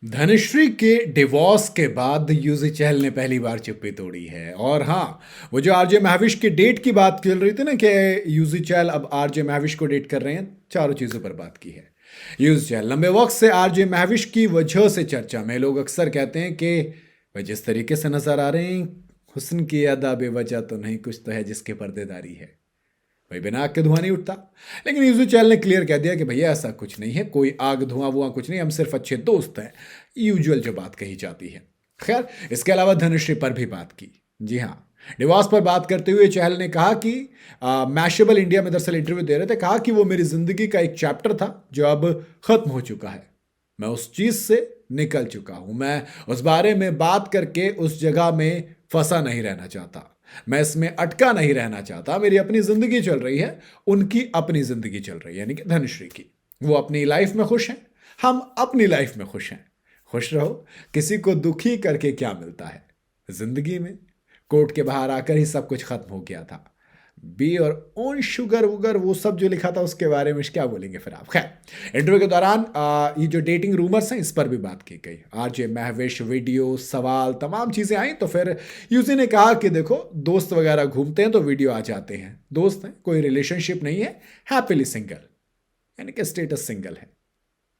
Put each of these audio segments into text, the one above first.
धनुश्री के डिवोर्स के बाद यूजी चहल ने पहली बार चुप्पी तोड़ी है। और हाँ, वो जो आरजे महविश की डेट की बात चल रही थी ना कि यूजी चहल अब आरजे महविश को डेट कर रहे हैं, चारों चीज़ों पर बात की है। यूजी चहल लंबे वक्त से आरजे महविश की वजह से चर्चा में। लोग अक्सर कहते हैं कि भाई जिस तरीके से नजर आ रहे हैं, हुस्न की अदा बेवजह तो नहीं, कुछ तो है जिसके पर्देदारी है। भाई बिना आग के धुआं नहीं उठता। लेकिन यूसुफ चहल ने क्लियर कह दिया कि भैया ऐसा कुछ नहीं है, कोई आग धुआं वुआं कुछ नहीं, हम सिर्फ अच्छे दोस्त हैं। यूजुअल जो बात कही जाती है। खैर, इसके अलावा धनुश्री पर भी बात की। जी हाँ, डिवोर्स पर बात करते हुए चहल ने कहा कि मैशेबल इंडिया में दरअसल इंटरव्यू दे रहे थे, कहा कि वो मेरी जिंदगी का एक चैप्टर था जो अब खत्म हो चुका है। मैं उस चीज से निकल चुका हूं। मैं उस बारे में बात करके उस जगह में फंसा नहीं रहना चाहता। मैं इसमें अटका नहीं रहना चाहता। मेरी अपनी जिंदगी चल रही है, उनकी अपनी जिंदगी चल रही है, यानी कि धनुश्री की। वो अपनी लाइफ में खुश हैं, हम अपनी लाइफ में खुश हैं। खुश रहो। किसी को दुखी करके क्या मिलता है जिंदगी में? कोर्ट के बाहर आकर ही सब कुछ खत्म हो गया था। बी और ओन शुगर वुगर वो सब जो लिखा था उसके बारे में क्या बोलेंगे फिर आप? खैर, इंटरव्यू के दौरान ये जो डेटिंग रूमर्स हैं इस पर भी बात की गई। आरजे महविश, वीडियो, सवाल, तमाम चीज़ें आई। तो फिर यूजी ने कहा कि देखो, दोस्त वगैरह घूमते हैं तो वीडियो आ जाते हैं, दोस्त हैं, कोई रिलेशनशिप नहीं है, हैप्पीली सिंगल, यानी कि स्टेटस सिंगल है।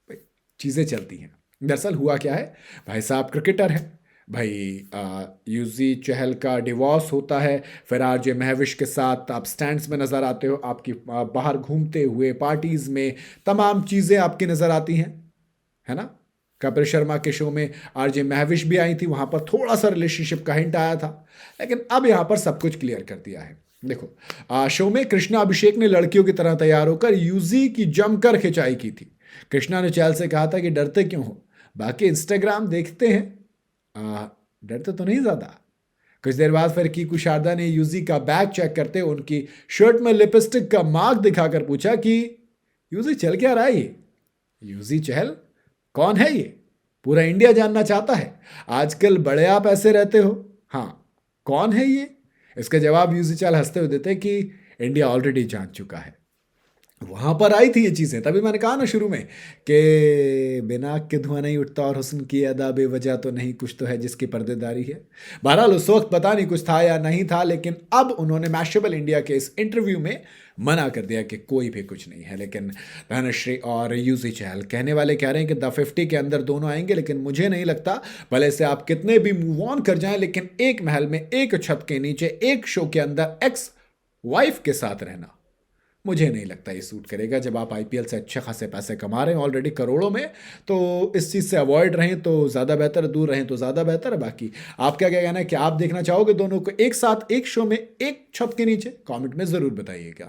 भाई चीज़ें चलती हैं। दरअसल हुआ क्या है, भाई साहब क्रिकेटर हैं। भाई यूजी चहल का डिवोर्स होता है, फिर आरजे महविश के साथ आप स्टैंड्स में नज़र आते हो, आपकी बाहर घूमते हुए पार्टीज़ में तमाम चीज़ें आपकी नज़र आती हैं, है ना? कपिल शर्मा के शो में आरजे महविश भी आई थी, वहाँ पर थोड़ा सा रिलेशनशिप का हिंट आया था। लेकिन अब यहाँ पर सब कुछ क्लियर कर दिया है। देखो, शो में कृष्णा अभिषेक ने लड़कियों की तरह तैयार होकर यूजी की जमकर खिंचाई की थी। कृष्णा ने चहल से कहा था कि डरते क्यों हो, बाकी इंस्टाग्राम देखते हैं, डरते तो नहीं ज़्यादा। कुछ देर बाद फिर कीकू शारदा ने यूजी का बैग चेक करते उनकी शर्ट में लिपस्टिक का मार्क दिखाकर पूछा कि यूजी चल क्या रहा है ये? यूजी चहल कौन है ये? पूरा इंडिया जानना चाहता है। आजकल बड़े आप ऐसे रहते हो। हाँ, कौन है ये? इसका जवाब यूजी चहल हंसते हुए देते कि इंडिया ऑलरेडी जान चुका है। वहां पर आई थी ये चीज़ें, तभी मैंने कहा ना शुरू में कि बिना आग के धुआं नहीं उठता और हुस्न की अदा बेवजह तो नहीं, कुछ तो है जिसकी पर्देदारी है। बहरहाल उस वक्त पता नहीं कुछ था या नहीं था, लेकिन अब उन्होंने मैशेबल इंडिया के इस इंटरव्यू में मना कर दिया कि कोई भी कुछ नहीं है। लेकिन धनुश्री और यूजी चहल कहने वाले कह रहे हैं कि द 50 के अंदर दोनों आएंगे, लेकिन मुझे नहीं लगता। भले से आप कितने भी मूव ऑन कर जाएं, लेकिन एक महल में, एक छत के नीचे, एक शो के अंदर एक्स वाइफ के साथ रहना मुझे नहीं लगता ये सूट करेगा। जब आप आईपीएल से अच्छे खासे पैसे कमा रहे हैं ऑलरेडी करोड़ों में, तो इस चीज़ से अवॉइड रहें तो ज़्यादा बेहतर है, दूर रहें तो ज़्यादा बेहतर है। बाकी आपका क्या कहना है कि आप देखना चाहोगे दोनों को एक साथ एक शो में एक छत के नीचे? कमेंट में ज़रूर बताइएगा।